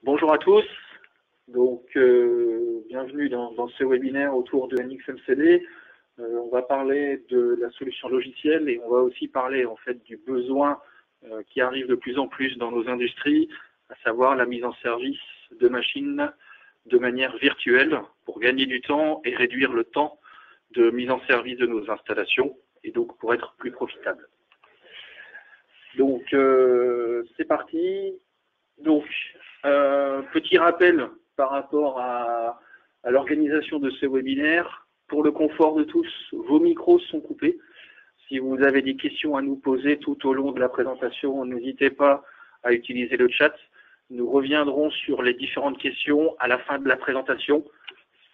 Bonjour à tous, bienvenue dans ce webinaire autour de NXMCD. On va parler de la solution logicielle et on va aussi parler en fait du besoin qui arrive de plus en plus dans nos industries, à savoir la mise en service de machines de manière virtuelle pour gagner du temps et réduire le temps de mise en service de nos installations et donc pour être plus profitable. C'est parti. Petit rappel par rapport à l'organisation de ce webinaire. Pour le confort de tous, vos micros sont coupés. Si vous avez des questions à nous poser tout au long de la présentation, n'hésitez pas à utiliser le chat. Nous reviendrons sur les différentes questions à la fin de la présentation.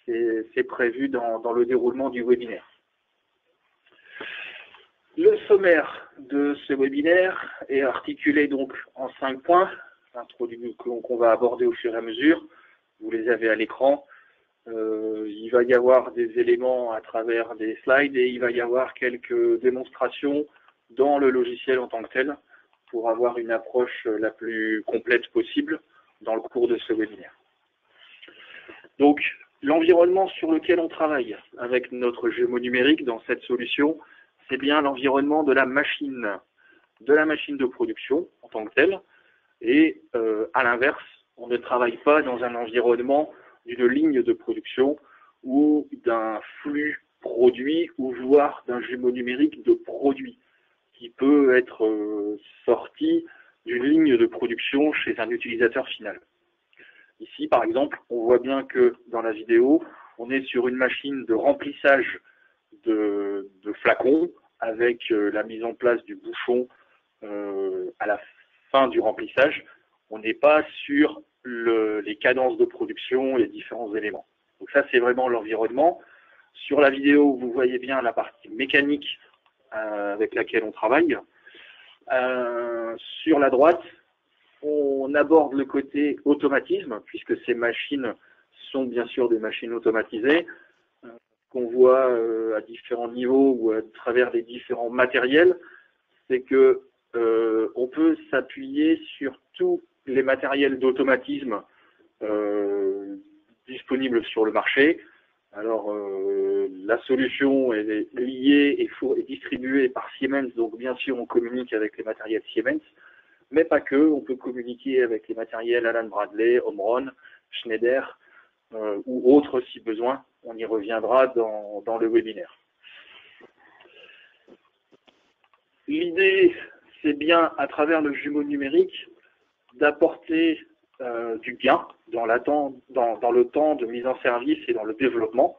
C'est prévu dans le déroulement du webinaire. Le sommaire de ce webinaire est articulé donc en 5 points qu'on va aborder au fur et à mesure. Vous les avez à l'écran. Il va y avoir des éléments à travers des slides et il va y avoir quelques démonstrations dans le logiciel en tant que tel pour avoir une approche la plus complète possible dans le cours de ce webinaire. Donc, l'environnement sur lequel on travaille avec notre jumeau numérique dans cette solution, c'est bien l'environnement de la machine de production en tant que telle. Et à l'inverse, on ne travaille pas dans un environnement d'une ligne de production ou d'un flux produit ou voire d'un jumeau numérique de produit qui peut être sorti d'une ligne de production chez un utilisateur final. Ici, par exemple, on voit bien que dans la vidéo, on est sur une machine de remplissage de flacons avec la mise en place du bouchon à la fin du remplissage. On n'est pas sur les cadences de production, les différents éléments. Donc ça, c'est vraiment l'environnement. Sur la vidéo, vous voyez bien la partie mécanique avec laquelle on travaille. Sur la droite, on aborde le côté automatisme, puisque ces machines sont bien sûr des machines automatisées, qu'on voit à différents niveaux ou à travers les différents matériels. C'est que on peut s'appuyer sur tous les matériels d'automatisme disponibles sur le marché. Alors, la solution est liée et distribuée par Siemens, donc bien sûr on communique avec les matériels Siemens, mais pas que, on peut communiquer avec les matériels Allen-Bradley, Omron, Schneider ou autres si besoin. On y reviendra dans le webinaire. L'idée, c'est bien, à travers le jumeau numérique, d'apporter du gain dans le temps de mise en service et dans le développement.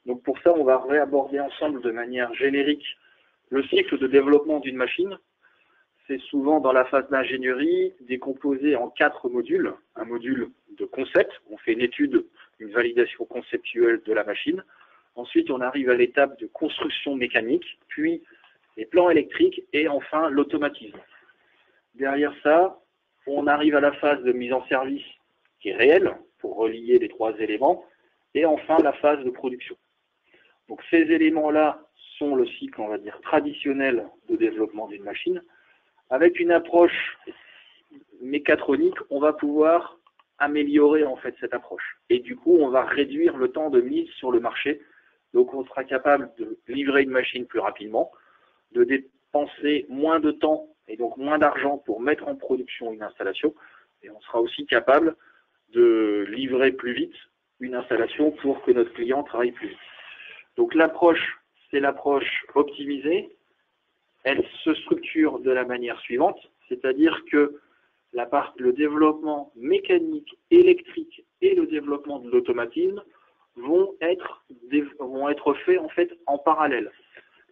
Donc pour ça, on va réaborder ensemble de manière générique le cycle de développement d'une machine. C'est souvent dans la phase d'ingénierie décomposé en 4 modules. Un module de concept, on fait une étude, une validation conceptuelle de la machine. Ensuite, on arrive à l'étape de construction mécanique, puis les plans électriques et enfin l'automatisme. Derrière ça, on arrive à la phase de mise en service qui est réelle pour relier les 3 éléments et enfin la phase de production. Donc ces éléments-là sont le cycle, on va dire, traditionnel de développement d'une machine. Avec une approche mécatronique, on va pouvoir améliorer en fait cette approche. Et du coup, on va réduire le temps de mise sur le marché. Donc on sera capable de livrer une machine plus rapidement, de dépenser moins de temps et donc moins d'argent pour mettre en production une installation. Et on sera aussi capable de livrer plus vite une installation pour que notre client travaille plus vite. Donc l'approche, c'est l'approche optimisée. Elle se structure de la manière suivante, c'est-à-dire que le développement mécanique, électrique et le développement de l'automatisme vont être faits en fait en parallèle,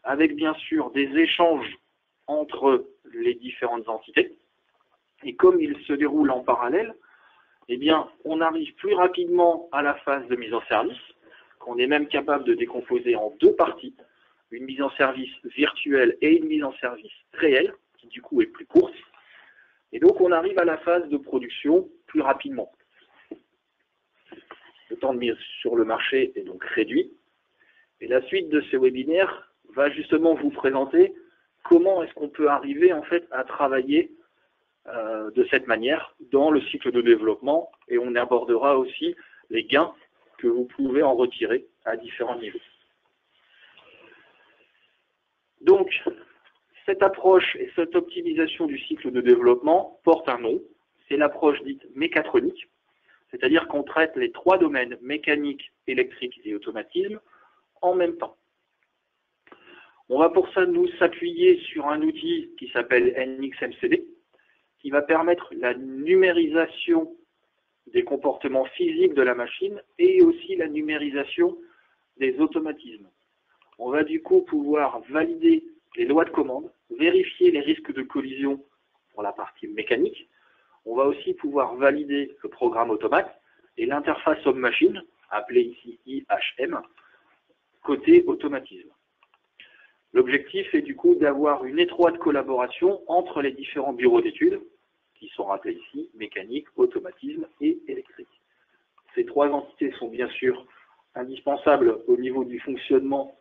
avec bien sûr des échanges entre les différentes entités. Et comme ils se déroulent en parallèle, eh bien, on arrive plus rapidement à la phase de mise en service, qu'on est même capable de décomposer en 2 parties, une mise en service virtuelle et une mise en service réelle, qui du coup est plus courte. Et donc on arrive à la phase de production plus rapidement. Le temps de mise sur le marché est donc réduit. Et la suite de ce webinaire va justement vous présenter comment est-ce qu'on peut arriver en fait à travailler de cette manière dans le cycle de développement et on abordera aussi les gains que vous pouvez en retirer à différents niveaux. Donc, cette approche et cette optimisation du cycle de développement porte un nom, c'est l'approche dite mécatronique, c'est-à-dire qu'on traite les trois domaines, mécanique, électrique et automatisme, en même temps. On va pour ça nous s'appuyer sur un outil qui s'appelle NXMCD, qui va permettre la numérisation des comportements physiques de la machine et aussi la numérisation des automatismes. On va du coup pouvoir valider les lois de commande, vérifier les risques de collision pour la partie mécanique. On va aussi pouvoir valider le programme automate et l'interface homme-machine, appelée ici IHM, côté automatisme. L'objectif est du coup d'avoir une étroite collaboration entre les différents bureaux d'études, qui sont rappelés ici, mécanique, automatisme et électrique. Ces trois entités sont bien sûr indispensables au niveau du fonctionnement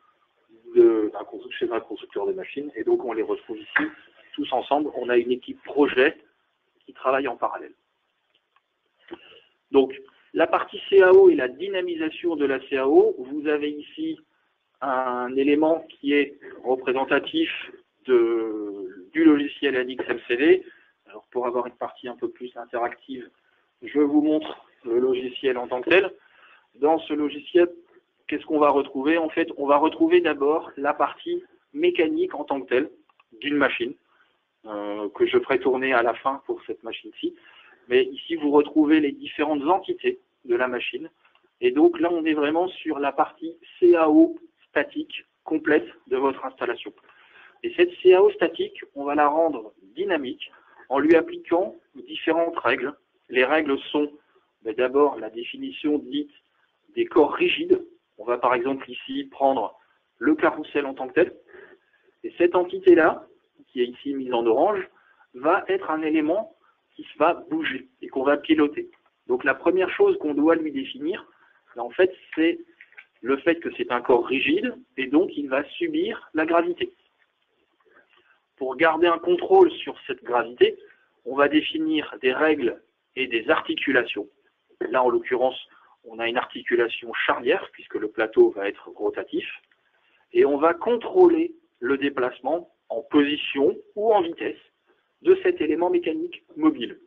chez un constructeur de machines, et donc on les retrouve ici tous ensemble. On a une équipe projet qui travaille en parallèle. Donc, la partie CAO et la dynamisation de la CAO, vous avez ici un élément qui est représentatif du logiciel NXMCD. Alors, pour avoir une partie un peu plus interactive, je vous montre le logiciel en tant que tel. Dans ce logiciel, qu'est-ce qu'on va retrouver? En fait, on va retrouver d'abord la partie mécanique en tant que telle d'une machine, que je ferai tourner à la fin pour cette machine-ci. Mais ici, vous retrouvez les différentes entités de la machine. Et donc là, on est vraiment sur la partie CAO statique complète de votre installation. Et cette CAO statique, on va la rendre dynamique en lui appliquant différentes règles. Les règles sont d'abord la définition dite des corps rigides. On va par exemple ici prendre le carrousel en tant que tel. Et cette entité-là, qui est ici mise en orange, va être un élément qui va bouger et qu'on va piloter. Donc la première chose qu'on doit lui définir, en fait, c'est le fait que c'est un corps rigide et donc il va subir la gravité. Pour garder un contrôle sur cette gravité, on va définir des règles et des articulations. Là, en l'occurrence, on a une articulation charnière puisque le plateau va être rotatif et on va contrôler le déplacement en position ou en vitesse de cet élément mécanique mobile.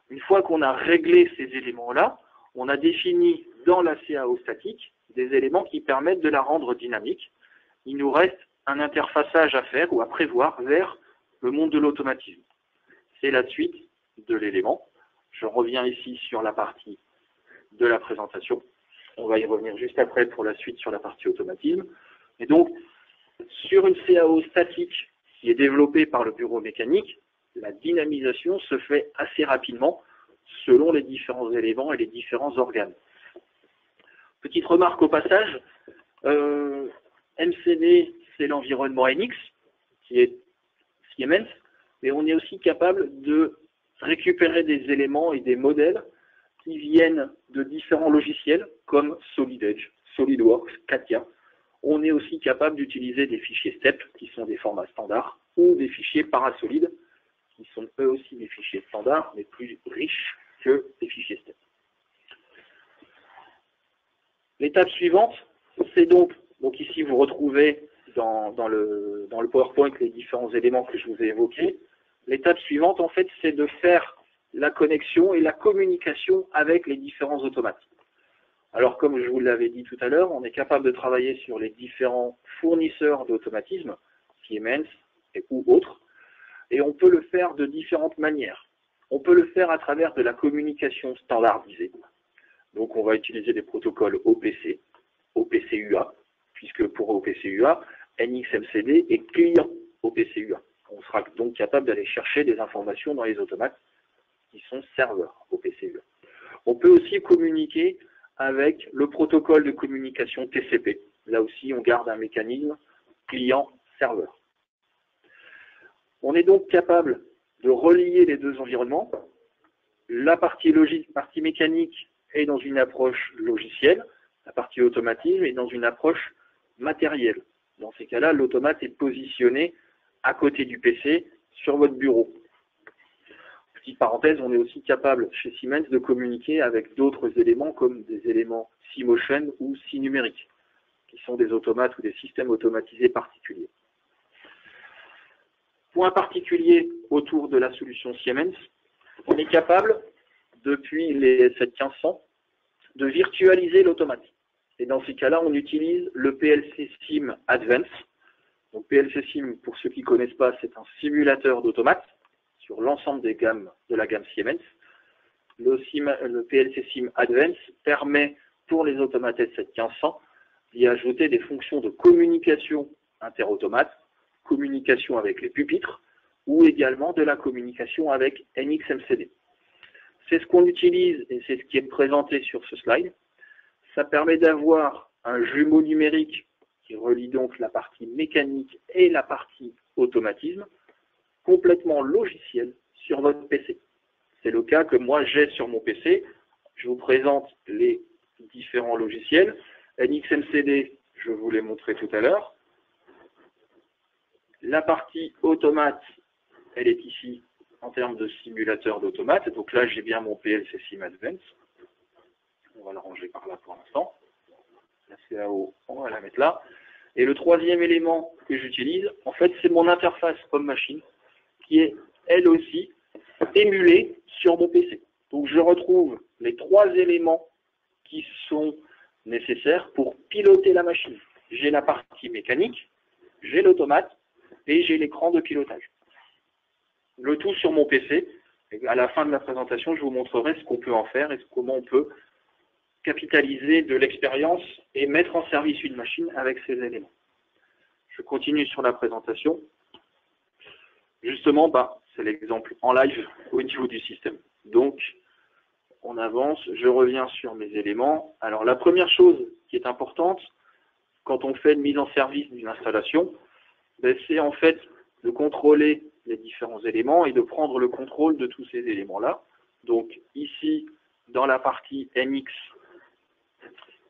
Une fois qu'on a réglé ces éléments-là, on a défini dans la CAO statique des éléments qui permettent de la rendre dynamique. Il nous reste un interfaçage à faire ou à prévoir vers le monde de l'automatisme. C'est la suite de l'élément. Je reviens ici sur la partie de la présentation. On va y revenir juste après pour la suite sur la partie automatisme. Et donc, sur une CAO statique qui est développée par le bureau mécanique, la dynamisation se fait assez rapidement selon les différents éléments et les différents organes. Petite remarque au passage, MCD, c'est l'environnement NX, qui est Siemens, mais on est aussi capable de récupérer des éléments et des modèles qui viennent de différents logiciels comme Solid Edge, SolidWorks, CATIA. On est aussi capable d'utiliser des fichiers STEP, qui sont des formats standards, ou des fichiers parasolides, qui sont eux aussi des fichiers standards, mais plus riches que des fichiers STEP. L'étape suivante, c'est donc ici vous retrouvez dans le PowerPoint les différents éléments que je vous ai évoqués. L'étape suivante, en fait, c'est de faire la connexion et la communication avec les différents automates. Alors, comme je vous l'avais dit tout à l'heure, on est capable de travailler sur les différents fournisseurs d'automatisme, Siemens ou autres, et on peut le faire de différentes manières. On peut le faire à travers de la communication standardisée. Donc, on va utiliser des protocoles OPC, OPC-UA, puisque pour OPC-UA, NXMCD est client OPC-UA. On sera donc capable d'aller chercher des informations dans les automates qui sont serveurs OPC-UA. On peut aussi communiquer avec le protocole de communication TCP. Là aussi, on garde un mécanisme client-serveur. On est donc capable de relier les deux environnements. La partie logique, partie mécanique est dans une approche logicielle, la partie automatisme est dans une approche matérielle. Dans ces cas-là, l'automate est positionné à côté du PC sur votre bureau. Petite parenthèse, on est aussi capable chez Siemens de communiquer avec d'autres éléments comme des éléments C-Motion ou C-numérique, qui sont des automates ou des systèmes automatisés particuliers. Point particulier autour de la solution Siemens, on est capable, depuis les 71500, de virtualiser l'automate. Et dans ces cas-là, on utilise le PLC Sim Advance. Donc PLC Sim, pour ceux qui ne connaissent pas, c'est un simulateur d'automate sur l'ensemble des gammes de la gamme Siemens. Le PLC Sim Advance permet pour les automates S7100 d'y ajouter des fonctions de communication interautomate, communication avec les pupitres, ou également de la communication avec NXMCD. C'est ce qu'on utilise et c'est ce qui est présenté sur ce slide. Ça permet d'avoir un jumeau numérique qui relie donc la partie mécanique et la partie automatisme, complètement logiciel sur votre PC. C'est le cas que moi j'ai sur mon PC. Je vous présente les différents logiciels. NXMCD, je vous l'ai montré tout à l'heure. La partie automate, elle est ici en termes de simulateur d'automate. Donc là, j'ai bien mon PLC Sim Advance. On va le ranger par là pour l'instant. La CAO, on va la mettre là. Et le troisième élément que j'utilise, en fait, c'est mon interface homme-machine qui est, elle aussi, émulée sur mon PC. Donc je retrouve les trois éléments qui sont nécessaires pour piloter la machine. J'ai la partie mécanique, j'ai l'automate et j'ai l'écran de pilotage. Le tout sur mon PC. Et à la fin de la présentation, je vous montrerai ce qu'on peut en faire et comment on peut capitaliser de l'expérience et mettre en service une machine avec ces éléments. Je continue sur la présentation. Justement, c'est l'exemple en live au niveau du système. Donc, on avance, je reviens sur mes éléments. Alors, la première chose qui est importante, quand on fait une mise en service d'une installation, c'est en fait de contrôler les différents éléments et de prendre le contrôle de tous ces éléments-là. Donc, ici, dans la partie NX,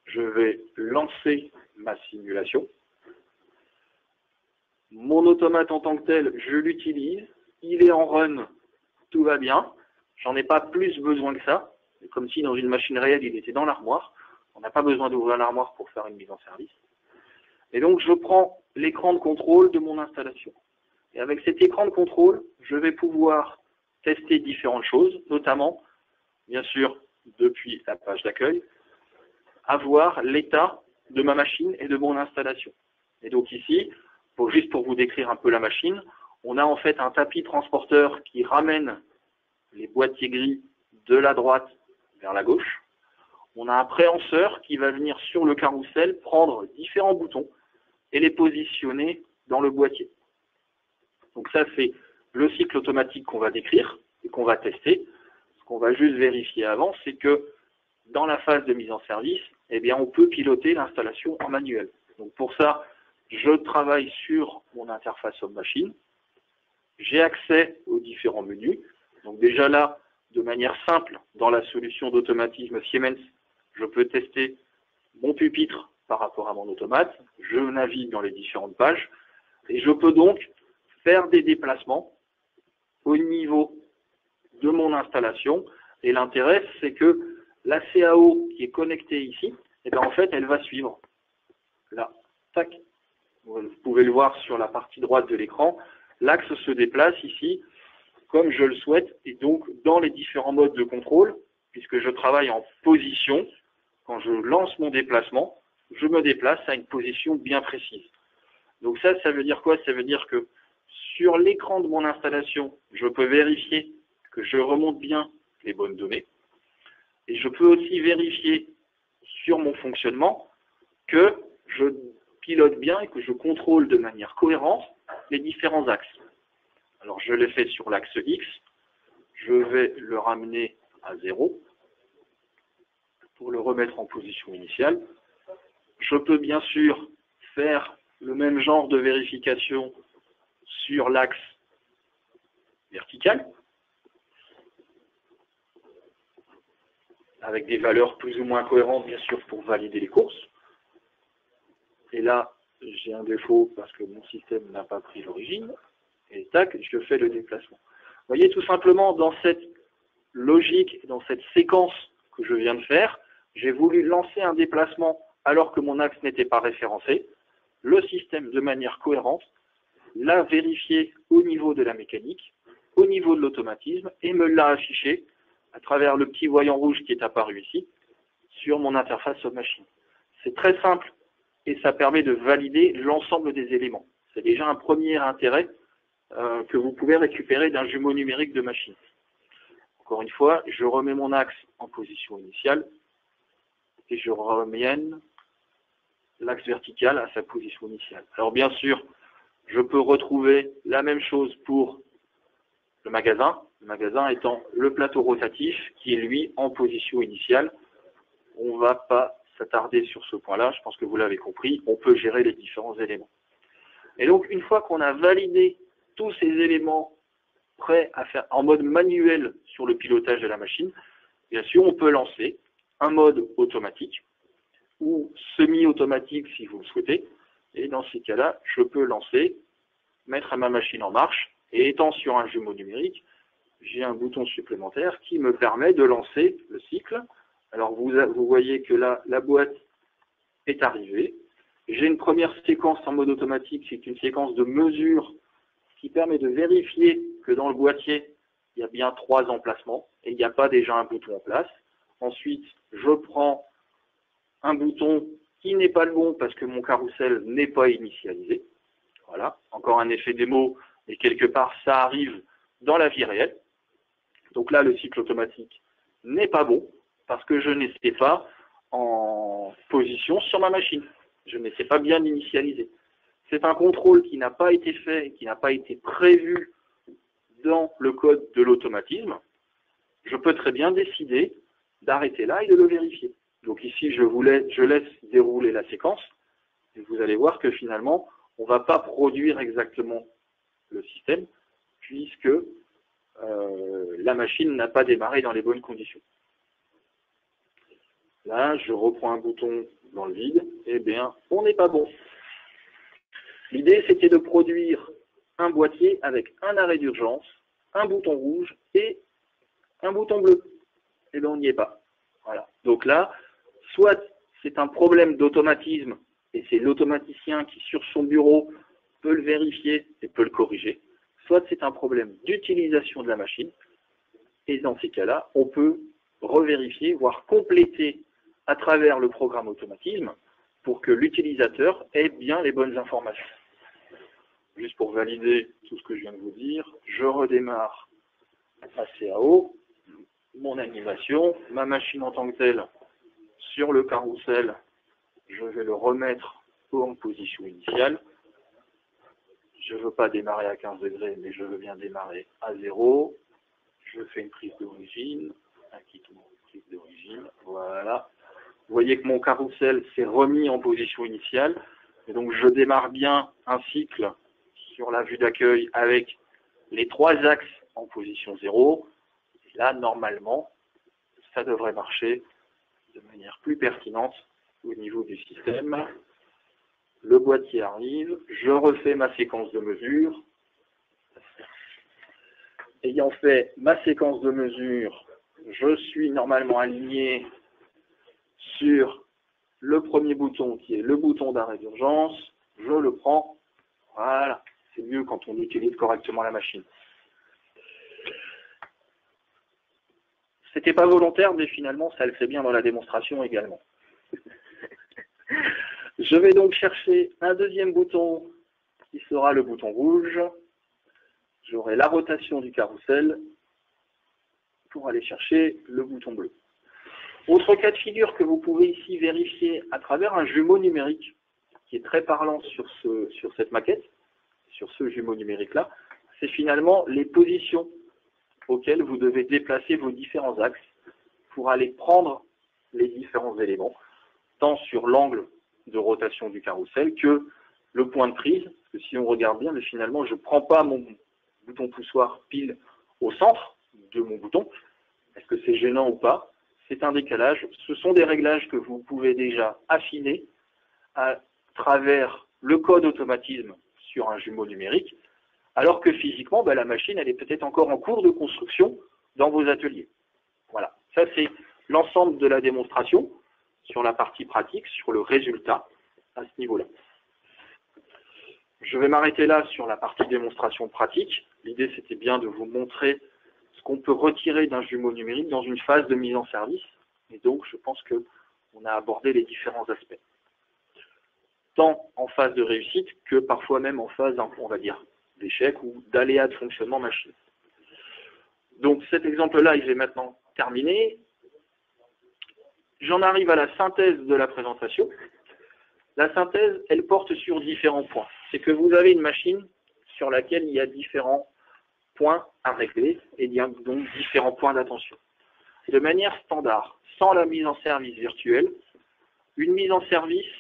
je vais lancer ma simulation. Mon automate en tant que tel, je l'utilise. Il est en run, tout va bien. J'en ai pas plus besoin que ça. C'est comme si dans une machine réelle, il était dans l'armoire. On n'a pas besoin d'ouvrir l'armoire pour faire une mise en service. Et donc, je prends l'écran de contrôle de mon installation. Et avec cet écran de contrôle, je vais pouvoir tester différentes choses, notamment, bien sûr, depuis la page d'accueil, avoir l'état de ma machine et de mon installation. Et donc ici, juste pour vous décrire un peu la machine, on a en fait un tapis transporteur qui ramène les boîtiers gris de la droite vers la gauche. On a un préhenseur qui va venir sur le carrousel prendre différents boutons et les positionner dans le boîtier. Donc ça, c'est le cycle automatique qu'on va décrire et qu'on va tester. Ce qu'on va juste vérifier avant, c'est que dans la phase de mise en service, eh bien, on peut piloter l'installation en manuel. Donc pour ça, je travaille sur mon interface homme-machine. J'ai accès aux différents menus. Donc déjà là, de manière simple, dans la solution d'automatisme Siemens, je peux tester mon pupitre par rapport à mon automate. Je navigue dans les différentes pages. Et je peux donc faire des déplacements au niveau de mon installation. Et l'intérêt, c'est que la CAO qui est connectée ici, eh bien, en fait, elle va suivre. Là, tac. Vous pouvez le voir sur la partie droite de l'écran. L'axe se déplace ici, comme je le souhaite, et donc dans les différents modes de contrôle, puisque je travaille en position, quand je lance mon déplacement, je me déplace à une position bien précise. Donc ça veut dire quoi? Ça veut dire que sur l'écran de mon installation, je peux vérifier que je remonte bien les bonnes données. Et je peux aussi vérifier sur mon fonctionnement que je pilote bien et que je contrôle de manière cohérente les différents axes. Alors je l'ai fait sur l'axe X, je vais le ramener à 0 pour le remettre en position initiale. Je peux bien sûr faire le même genre de vérification sur l'axe vertical, avec des valeurs plus ou moins cohérentes, bien sûr, pour valider les courses. Et là, j'ai un défaut parce que mon système n'a pas pris l'origine. Et tac, je fais le déplacement. voyez, tout simplement, dans cette logique, dans cette séquence que je viens de faire, j'ai voulu lancer un déplacement alors que mon axe n'était pas référencé. Le système, de manière cohérente, l'a vérifié au niveau de la mécanique, au niveau de l'automatisme, et me l'a affiché à travers le petit voyant rouge qui est apparu ici, sur mon interface machine. C'est très simple et ça permet de valider l'ensemble des éléments. C'est déjà un premier intérêt que vous pouvez récupérer d'un jumeau numérique de machine. Encore une fois, je remets mon axe en position initiale et je remène l'axe vertical à sa position initiale. Alors bien sûr, je peux retrouver la même chose pour le magasin étant le plateau rotatif qui est lui en position initiale. On ne va pas s'attarder sur ce point-là, je pense que vous l'avez compris, on peut gérer les différents éléments. Et donc une fois qu'on a validé tous ces éléments prêts à faire en mode manuel sur le pilotage de la machine, bien sûr on peut lancer un mode automatique ou semi-automatique si vous le souhaitez. Et dans ces cas-là, je peux lancer, mettre ma machine en marche, et étant sur un jumeau numérique, j'ai un bouton supplémentaire qui me permet de lancer le cycle. Alors vous voyez que là, la boîte est arrivée. J'ai une première séquence en mode automatique, c'est une séquence de mesure qui permet de vérifier que dans le boîtier, il y a bien 3 emplacements et il n'y a pas déjà un bouton en place. Ensuite, je prends un bouton qui n'est pas le bon parce que mon carrousel n'est pas initialisé. Voilà, encore un effet démo, mais quelque part ça arrive dans la vie réelle. Donc là, le cycle automatique n'est pas bon parce que je n'étais pas en position sur ma machine. Je n'étais pas bien initialisé. C'est un contrôle qui n'a pas été fait, qui n'a pas été prévu dans le code de l'automatisme. Je peux très bien décider d'arrêter là et de le vérifier. Donc ici, je laisse dérouler la séquence. Et vous allez voir que finalement, on ne va pas produire exactement le système puisque la machine n'a pas démarré dans les bonnes conditions. Là, je reprends un bouton dans le vide. Eh bien, on n'est pas bon. L'idée, c'était de produire un boîtier avec un arrêt d'urgence, un bouton rouge et un bouton bleu. Eh bien, on n'y est pas. Voilà. Donc là, soit c'est un problème d'automatisme et c'est l'automaticien qui, sur son bureau, peut le vérifier et peut le corriger. Soit c'est un problème d'utilisation de la machine. Et dans ces cas-là, on peut revérifier, voire compléter à travers le programme automatisme pour que l'utilisateur ait bien les bonnes informations. Juste pour valider tout ce que je viens de vous dire, je redémarre ma CAO, mon animation, ma machine en tant que telle sur le carrousel, je vais le remettre en position initiale. Je ne veux pas démarrer à 15 degrés, mais je veux bien démarrer à 0. Je fais une prise d'origine, un quittement, prise d'origine, voilà. Vous voyez que mon carrousel s'est remis en position initiale, et donc je démarre bien un cycle sur la vue d'accueil avec les 3 axes en position 0. Et là, normalement, ça devrait marcher de manière plus pertinente au niveau du système. Le boîtier arrive, je refais ma séquence de mesure. Ayant fait ma séquence de mesure, je suis normalement aligné sur le premier bouton qui est le bouton d'arrêt d'urgence. Je le prends. Voilà, c'est mieux quand on utilise correctement la machine. C'était pas volontaire, mais finalement, ça le fait bien dans la démonstration également. Je vais donc chercher un deuxième bouton qui sera le bouton rouge. J'aurai la rotation du carrousel pour aller chercher le bouton bleu. Autre cas de figure que vous pouvez ici vérifier à travers un jumeau numérique qui est très parlant sur cette maquette, sur ce jumeau numérique-là, c'est finalement les positions auxquelles vous devez déplacer vos différents axes pour aller prendre les différents éléments, tant sur l'angle de rotation du carrousel que le point de prise. Parce que si on regarde bien, mais finalement, je ne prends pas mon bouton poussoir pile au centre de mon bouton. Est-ce que c'est gênant ou pas? C'est un décalage. Ce sont des réglages que vous pouvez déjà affiner à travers le code automatisme sur un jumeau numérique, alors que physiquement, la machine, elle est peut-être encore en cours de construction dans vos ateliers. Voilà, ça c'est l'ensemble de la démonstration sur la partie pratique, sur le résultat à ce niveau-là. Je vais m'arrêter là sur la partie démonstration pratique. L'idée, c'était bien de vous montrer ce qu'on peut retirer d'un jumeau numérique dans une phase de mise en service. Et donc, je pense qu'on a abordé les différents aspects. Tant en phase de réussite que parfois même en phase, on va dire, d'échec ou d'aléa de fonctionnement machine. Donc cet exemple-là, il est maintenant terminé. J'en arrive à la synthèse de la présentation. La synthèse, elle porte sur différents points. C'est que vous avez une machine sur laquelle il y a différents points à régler et il y a donc différents points d'attention. De manière standard, sans la mise en service virtuelle, une mise en service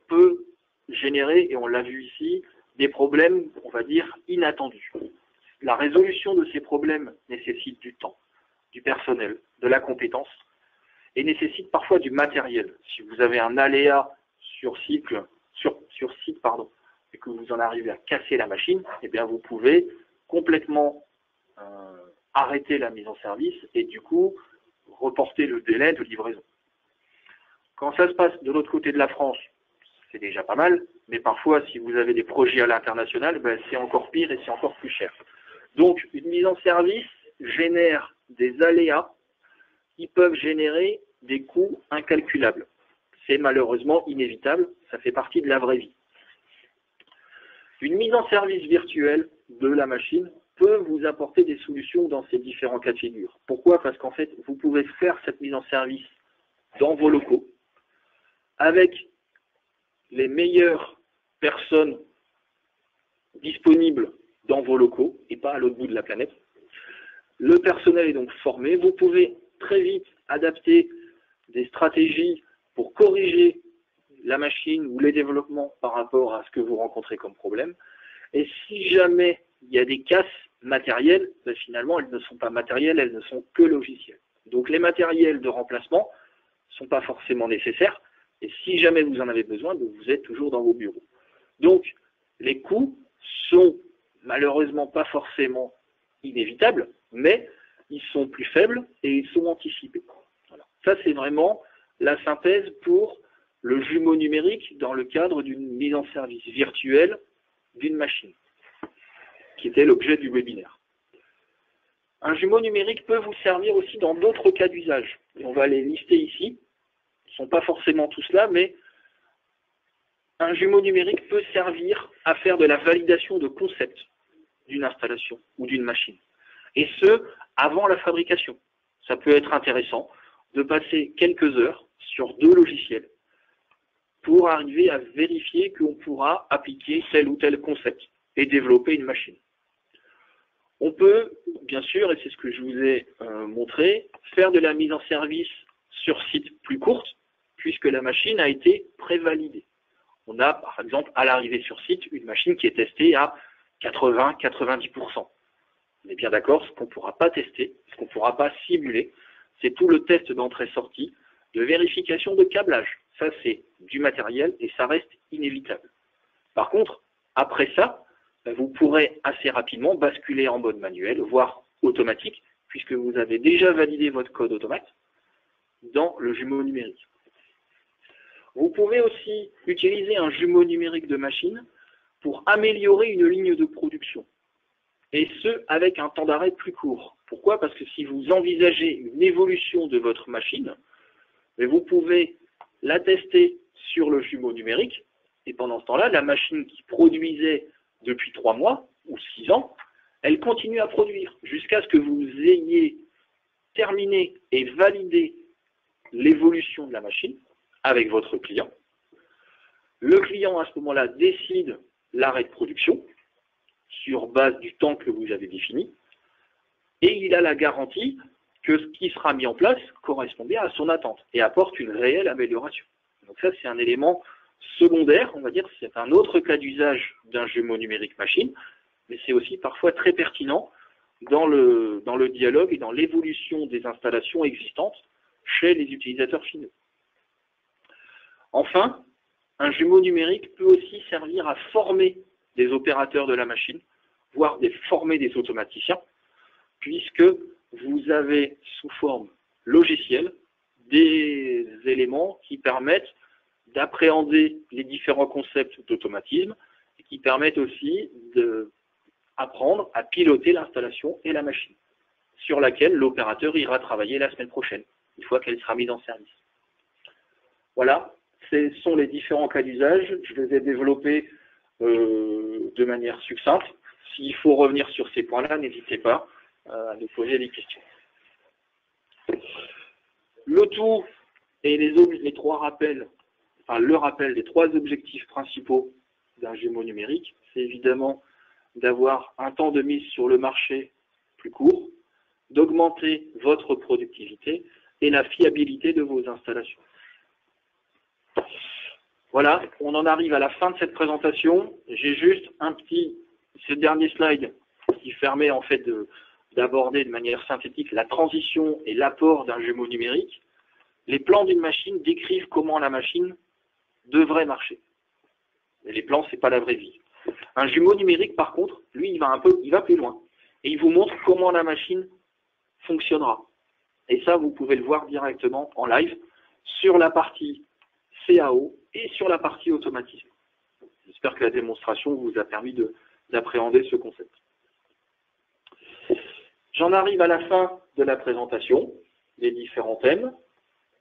peut générer, et on l'a vu ici, des problèmes, on va dire, inattendus. La résolution de ces problèmes nécessite du temps, du personnel, de la compétence, et nécessite parfois du matériel. Si vous avez un aléa sur site, et que vous en arrivez à casser la machine, eh bien vous pouvez complètement arrêter la mise en service et du coup reporter le délai de livraison. Quand ça se passe de l'autre côté de la France, c'est déjà pas mal, mais parfois, si vous avez des projets à l'international, c'est encore pire et c'est encore plus cher. Donc, une mise en service génère des aléas qui peuvent générer des coûts incalculables. C'est malheureusement inévitable, ça fait partie de la vraie vie. Une mise en service virtuelle de la machine peut vous apporter des solutions dans ces différents cas de figure. Pourquoi? Parce qu'en fait, vous pouvez faire cette mise en service dans vos locaux, avec les meilleures personnes disponibles dans vos locaux et pas à l'autre bout de la planète. Le personnel est donc formé. Vous pouvez très vite adapter des stratégies pour corriger la machine ou les développements par rapport à ce que vous rencontrez comme problème. Et si jamais il y a des casses matérielles, finalement, elles ne sont pas matérielles, elles ne sont que logicielles. Donc les matériels de remplacement ne sont pas forcément nécessaires. Et si jamais vous en avez besoin, vous êtes toujours dans vos bureaux. Donc, les coûts sont malheureusement pas forcément inévitables, mais ils sont plus faibles et ils sont anticipés. Voilà. Ça, c'est vraiment la synthèse pour le jumeau numérique dans le cadre d'une mise en service virtuelle d'une machine, qui était l'objet du webinaire. Un jumeau numérique peut vous servir aussi dans d'autres cas d'usage. Et on va les lister ici. Ils ne sont pas forcément tous là, mais un jumeau numérique peut servir à faire de la validation de concept d'une installation ou d'une machine. Et ce, avant la fabrication. Ça peut être intéressant de passer quelques heures sur 2 logiciels pour arriver à vérifier qu'on pourra appliquer tel ou tel concept et développer une machine. On peut, bien sûr, et c'est ce que je vous ai montré, faire de la mise en service sur site plus courte, puisque la machine a été prévalidée. On a, par exemple, à l'arrivée sur site, une machine qui est testée à 80-90%. On est bien d'accord, ce qu'on ne pourra pas tester, ce qu'on ne pourra pas simuler, c'est tout le test d'entrée-sortie, de vérification de câblage. Ça, c'est du matériel et ça reste inévitable. Par contre, après ça, vous pourrez assez rapidement basculer en mode manuel, voire automatique, puisque vous avez déjà validé votre code automate dans le jumeau numérique. Vous pouvez aussi utiliser un jumeau numérique de machine pour améliorer une ligne de production. Et ce, avec un temps d'arrêt plus court. Pourquoi? Parce que si vous envisagez une évolution de votre machine, vous pouvez la tester sur le jumeau numérique, et pendant ce temps-là, la machine qui produisait depuis 3 mois ou 6 ans, elle continue à produire jusqu'à ce que vous ayez terminé et validé l'évolution de la machine avec votre client. Le client, à ce moment-là, décide l'arrêt de production sur base du temps que vous avez défini, et il a la garantie que ce qui sera mis en place correspond bien à son attente et apporte une réelle amélioration. Donc ça, c'est un élément secondaire, on va dire, c'est un autre cas d'usage d'un jumeau numérique machine, mais c'est aussi parfois très pertinent dans le dialogue et dans l'évolution des installations existantes chez les utilisateurs finaux. Enfin, un jumeau numérique peut aussi servir à former des opérateurs de la machine. voire former des automaticiens, puisque vous avez sous forme logicielle des éléments qui permettent d'appréhender les différents concepts d'automatisme et qui permettent aussi d'apprendre à piloter l'installation et la machine sur laquelle l'opérateur ira travailler la semaine prochaine, une fois qu'elle sera mise en service. Voilà, ce sont les différents cas d'usage. Je les ai développés de manière succincte. S'il faut revenir sur ces points-là, n'hésitez pas à nous poser des questions. Le tout et les trois rappels, enfin le rappel des trois objectifs principaux d'un jumeau numérique, c'est évidemment d'avoir un temps de mise sur le marché plus court, d'augmenter votre productivité et la fiabilité de vos installations. Voilà, on en arrive à la fin de cette présentation. J'ai juste ce dernier slide qui permet en fait d'aborder de manière synthétique la transition et l'apport d'un jumeau numérique. Les plans d'une machine décrivent comment la machine devrait marcher. Et les plans, ce n'est pas la vraie vie. Un jumeau numérique, par contre, lui, il va plus loin. Et il vous montre comment la machine fonctionnera. Et ça, vous pouvez le voir directement en live sur la partie CAO et sur la partie automatisme. J'espère que la démonstration vous a permis d'appréhender ce concept. J'en arrive à la fin de la présentation des différents thèmes.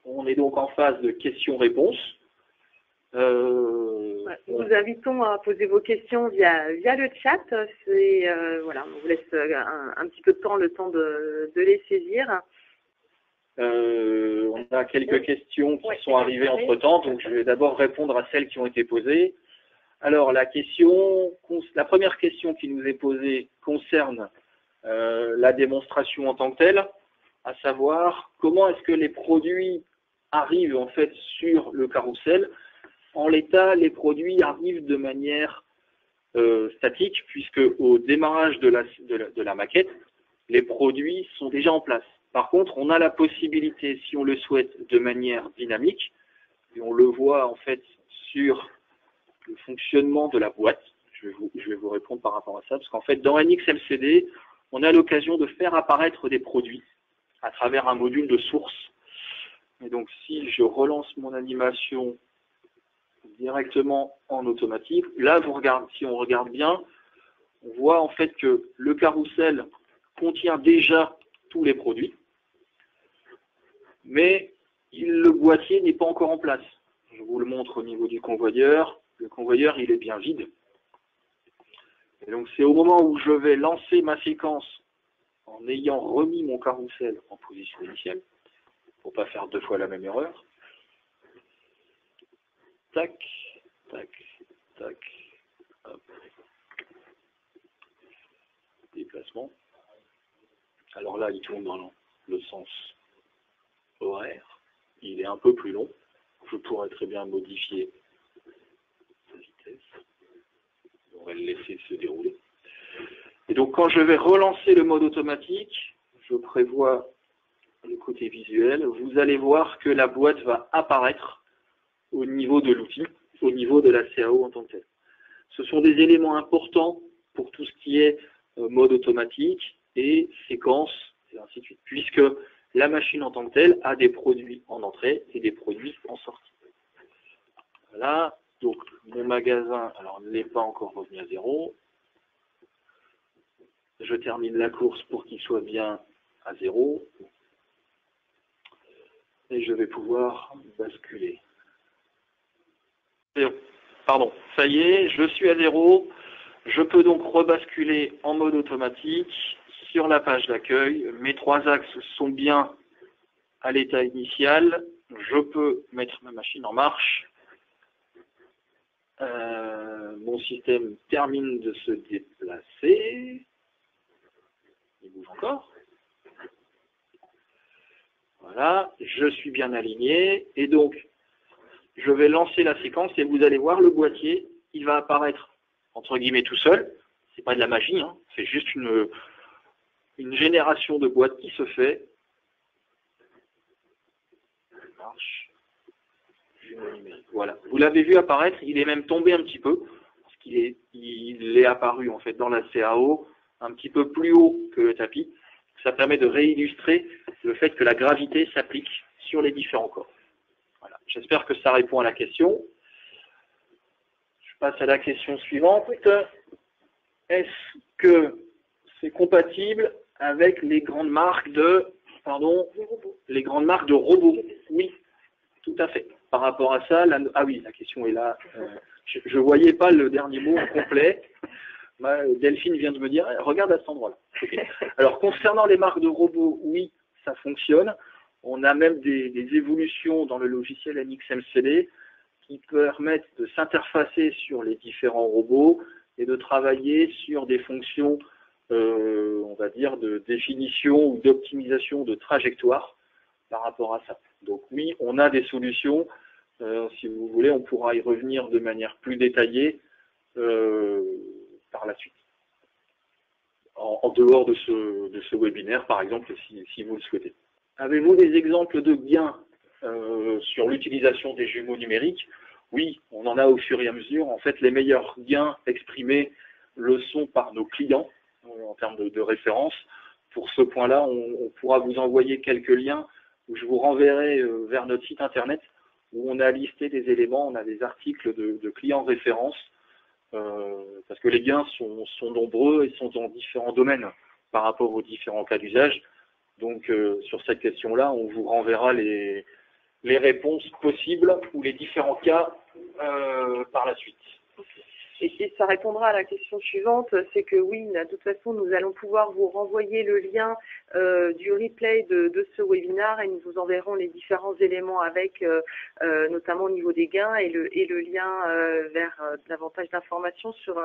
On est donc en phase de questions-réponses. Nous vous invitons à poser vos questions via le chat. Voilà, on vous laisse un petit peu de temps, le temps de les saisir. On a quelques questions qui sont arrivées entre-temps, donc je vais d'abord répondre à celles qui ont été posées. Alors, la première question qui nous est posée concerne la démonstration en tant que telle, à savoir comment est-ce que les produits arrivent en fait sur le carrousel. En l'état, les produits arrivent de manière statique, puisque au démarrage de la maquette, les produits sont déjà en place. Par contre, on a la possibilité, si on le souhaite, de manière dynamique, et on le voit en fait sur le fonctionnement de la boîte. Je vais vous répondre par rapport à ça, parce qu'en fait, dans NXLCD, on a l'occasion de faire apparaître des produits à travers un module de source. Et donc, si je relance mon animation directement en automatique, là, si on regarde bien, on voit en fait que le carrousel contient déjà tous les produits, mais le boîtier n'est pas encore en place. Je vous le montre au niveau du convoyeur. Le convoyeur, il est bien vide. Et donc, c'est au moment où je vais lancer ma séquence en ayant remis mon carrousel en position initiale, pour ne pas faire deux fois la même erreur. Tac, tac, tac, hop. Déplacement. Alors là, il tourne dans le sens horaire. Il est un peu plus long. Je pourrais très bien modifier sa vitesse. On va le laisser se dérouler. Et donc, quand je vais relancer le mode automatique, je prévois le côté visuel. Vous allez voir que la boîte va apparaître au niveau de l'outil, au niveau de la CAO en tant que telle. Ce sont des éléments importants pour tout ce qui est mode automatique et séquence, et ainsi de suite, puisque la machine en tant que telle a des produits en entrée et des produits en sortie. Voilà, donc mon magasin, alors n'est pas encore revenu à zéro. Je termine la course pour qu'il soit bien à zéro. Et je vais pouvoir basculer. Pardon, ça y est, je suis à zéro. Je peux donc rebasculer en mode automatique sur la page d'accueil. Mes trois axes sont bien à l'état initial. Je peux mettre ma machine en marche. Mon système termine de se déplacer. Il bouge encore. Voilà, je suis bien aligné. Et donc, je vais lancer la séquence et vous allez voir le boîtier, il va apparaître entre guillemets tout seul. C'est pas de la magie, hein, c'est juste une génération de boîte qui se fait. Marche. Voilà. Vous l'avez vu apparaître, il est même tombé un petit peu, ce il est apparu en fait dans la CAO un petit peu plus haut que le tapis. Ça permet de réillustrer le fait que la gravité s'applique sur les différents corps. Voilà. J'espère que ça répond à la question. Je passe à la question suivante. Est-ce que c'est compatible avec les grandes marques de robots? Oui, tout à fait. Par rapport à ça, ah oui, la question est là. Je ne voyais pas le dernier mot complet. Delphine vient de me dire, regarde à cet endroit-là. Okay. Alors, concernant les marques de robots, oui, ça fonctionne. On a même des évolutions dans le logiciel NXMCD qui permettent de s'interfacer sur les différents robots et de travailler sur des fonctions, on va dire, de définition ou d'optimisation de trajectoire par rapport à ça. Donc oui, on a des solutions. Si vous voulez, on pourra y revenir de manière plus détaillée par la suite. En dehors de ce webinaire, par exemple, si vous le souhaitez. Avez-vous des exemples de gains sur l'utilisation des jumeaux numériques? Oui, on en a au fur et à mesure. En fait, les meilleurs gains exprimés le sont par nos clients en termes de référence. Pour ce point-là, on pourra vous envoyer quelques liens où je vous renverrai vers notre site internet où on a listé des éléments, on a des articles de clients références parce que les gains sont nombreux et sont dans différents domaines par rapport aux différents cas d'usage. Donc, sur cette question-là, on vous renverra les réponses possibles ou les différents cas par la suite. Et ça répondra à la question suivante, c'est que oui, de toute façon, nous allons pouvoir vous renvoyer le lien du replay de ce webinaire et nous vous enverrons les différents éléments avec, notamment au niveau des gains et le lien vers davantage d'informations sur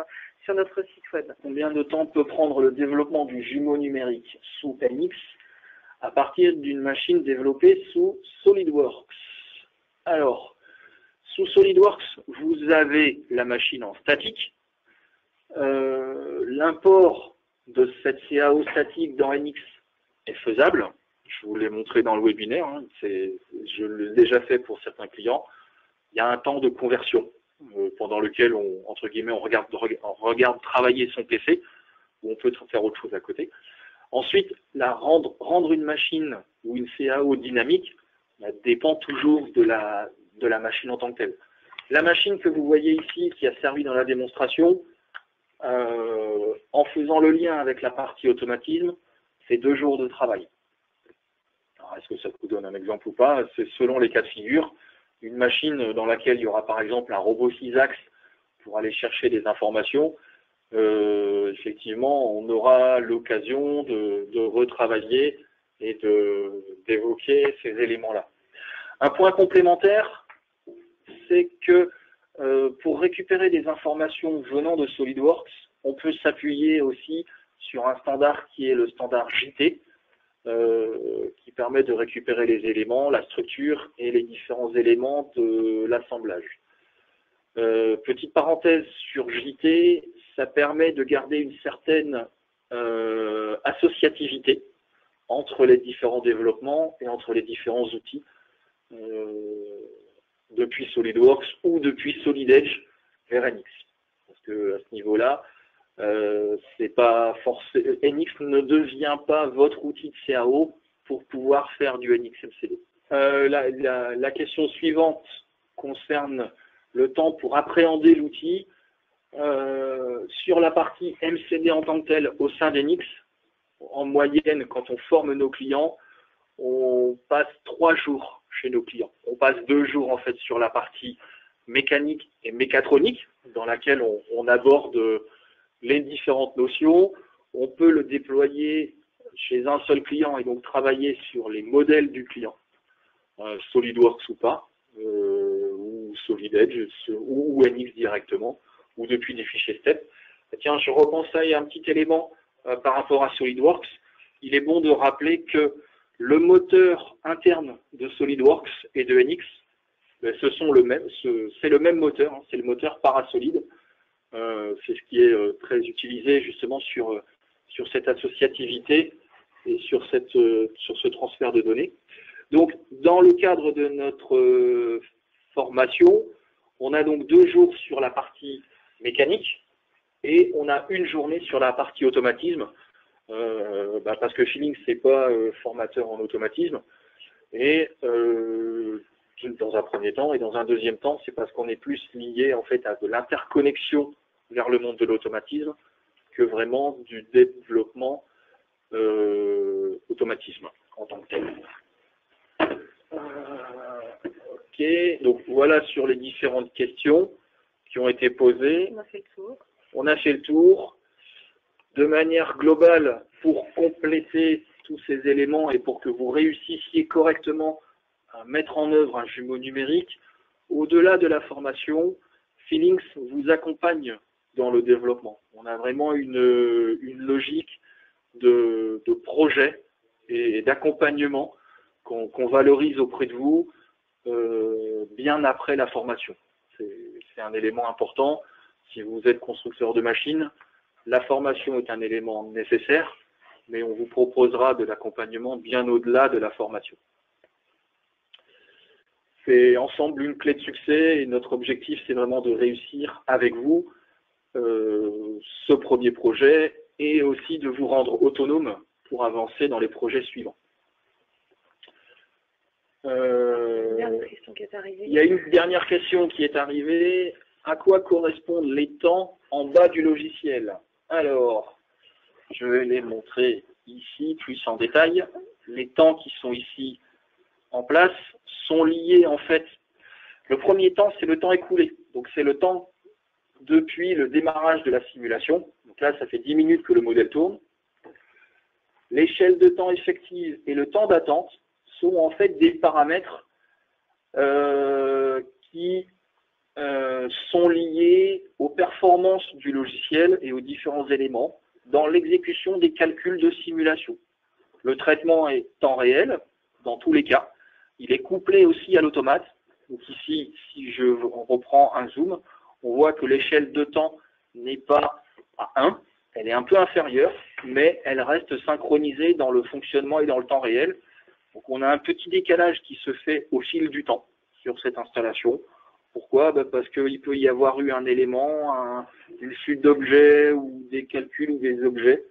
notre site web. Combien de temps peut prendre le développement du jumeau numérique sous NX à partir d'une machine développée sous SolidWorks? Alors, sous SolidWorks, vous avez la machine en statique. L'import de cette CAO statique dans NX est faisable. Je vous l'ai montré dans le webinaire. Hein. Je l'ai déjà fait pour certains clients. Il y a un temps de conversion pendant lequel entre guillemets, on regarde travailler son PC, où on peut faire autre chose à côté. Ensuite, rendre une machine ou une CAO dynamique dépend toujours de la machine en tant que telle. La machine que vous voyez ici, qui a servi dans la démonstration, en faisant le lien avec la partie automatisme, c'est 2 jours de travail. Est-ce que ça vous donne un exemple ou pas? C'est selon les cas de figure. Une machine dans laquelle il y aura par exemple un robot 6 axes pour aller chercher des informations, effectivement, on aura l'occasion de retravailler et d'évoquer ces éléments-là. Un point complémentaire, c'est que pour récupérer des informations venant de SolidWorks, on peut s'appuyer aussi sur un standard qui est le standard JT, qui permet de récupérer les éléments, la structure et les différents éléments de l'assemblage. Petite parenthèse sur JT, ça permet de garder une certaine associativité entre les différents développements et entre les différents outils depuis SolidWorks ou depuis SolidEdge vers NX. Parce que à ce niveau-là, c'est pas forcément, NX ne devient pas votre outil de CAO pour pouvoir faire du NXMCD. La question suivante concerne le temps pour appréhender l'outil. Sur la partie MCD en tant que telle au sein d'NX, en moyenne, quand on forme nos clients, on passe 3 jours chez nos clients. On passe 2 jours en fait sur la partie mécanique et mécatronique, dans laquelle on aborde les différentes notions. On peut le déployer chez un seul client et donc travailler sur les modèles du client, SolidWorks ou pas, ou SolidEdge, ou NX directement, ou depuis des fichiers STEP. Tiens, je repense à un petit élément par rapport à SolidWorks. Il est bon de rappeler que le moteur interne de SolidWorks et de NX, c'est le même moteur, hein, c'est le moteur Parasolid. C'est ce qui est très utilisé justement sur cette associativité et sur ce transfert de données. Donc, dans le cadre de notre formation, on a donc 2 jours sur la partie mécanique, et on a une journée sur la partie automatisme, parce que Feelings c'est pas formateur en automatisme, et dans un premier temps, et dans un deuxième temps, c'est parce qu'on est plus lié en fait à de l'interconnexion vers le monde de l'automatisme que vraiment du développement automatisme en tant que tel. Ok, donc voilà sur les différentes questions qui ont été posées. On a fait le tour. On a fait le tour. De manière globale, pour compléter tous ces éléments et pour que vous réussissiez correctement à mettre en œuvre un jumeau numérique, au-delà de la formation, Feelings vous accompagne dans le développement. On a vraiment une logique de projet et d'accompagnement qu'on valorise auprès de vous bien après la formation. C'est un élément important. Si vous êtes constructeur de machines, la formation est un élément nécessaire, mais on vous proposera de l'accompagnement bien au-delà de la formation. C'est ensemble une clé de succès et notre objectif, c'est vraiment de réussir avec vous ce premier projet et aussi de vous rendre autonome pour avancer dans les projets suivants. Il y a une dernière question qui est arrivée. À quoi correspondent les temps en bas du logiciel? Alors, je vais les montrer ici plus en détail. Les temps qui sont ici en place sont liés en fait. Le premier temps, c'est le temps écoulé. Donc c'est le temps depuis le démarrage de la simulation. Donc là, ça fait 10 minutes que le modèle tourne. L'échelle de temps effective et le temps d'attente sont en fait des paramètres qui sont liés aux performances du logiciel et aux différents éléments dans l'exécution des calculs de simulation. Le traitement est temps réel dans tous les cas. Il est couplé aussi à l'automate. Donc ici, si je reprends un zoom, on voit que l'échelle de temps n'est pas à 1, elle est un peu inférieure, mais elle reste synchronisée dans le fonctionnement et dans le temps réel. Donc on a un petit décalage qui se fait au fil du temps sur cette installation. Pourquoi? Parce qu'il peut y avoir eu un élément, une suite d'objets ou des calculs ou des objets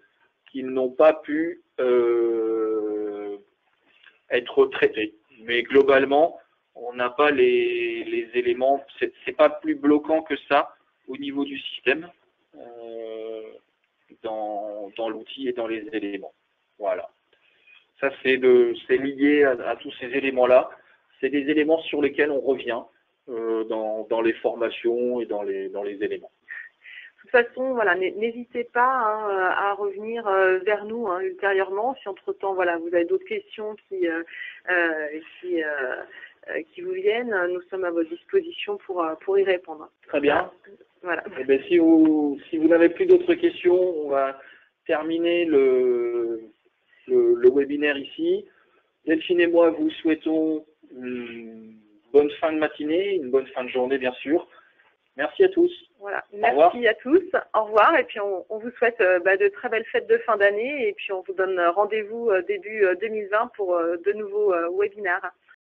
qui n'ont pas pu être traités. Mais globalement, on n'a pas les éléments, c'est pas plus bloquant que ça au niveau du système, dans l'outil et dans les éléments. Voilà. Ça, c'est lié à tous ces éléments-là. C'est des éléments sur lesquels on revient dans les formations et dans les éléments. De toute façon, voilà, n'hésitez pas à revenir vers nous ultérieurement. Si entre-temps, voilà, vous avez d'autres questions qui vous viennent, nous sommes à votre disposition pour y répondre. Très bien. Voilà. Eh bien, si vous n'avez plus d'autres questions, on va terminer le webinaire ici. Delphine et moi vous souhaitons une bonne fin de matinée, une bonne fin de journée bien sûr. Merci à tous. Voilà. Merci à tous. Au revoir. Et puis on vous souhaite de très belles fêtes de fin d'année. Et puis on vous donne rendez-vous début 2020 pour de nouveaux webinaires.